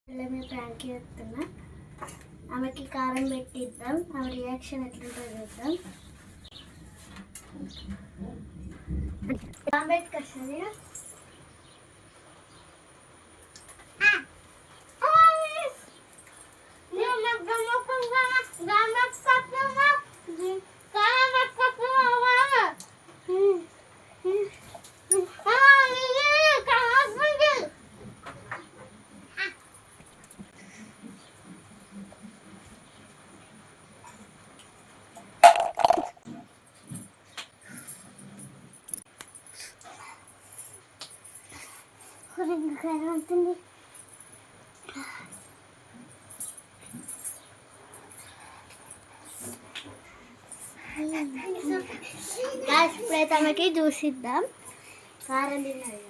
మేము ప్రాంక్ చేస్తున్నా ఆమెకి కారం పెట్టిద్దాం, ఆమె రియాక్షన్ ఎట్లుంటుందో చూద్దాం. పెట్టుకొస్తుంది ఉంటుంది. ఇప్పుడైతే ఆమెకి చూసిద్దాం. కారం తిన్నది.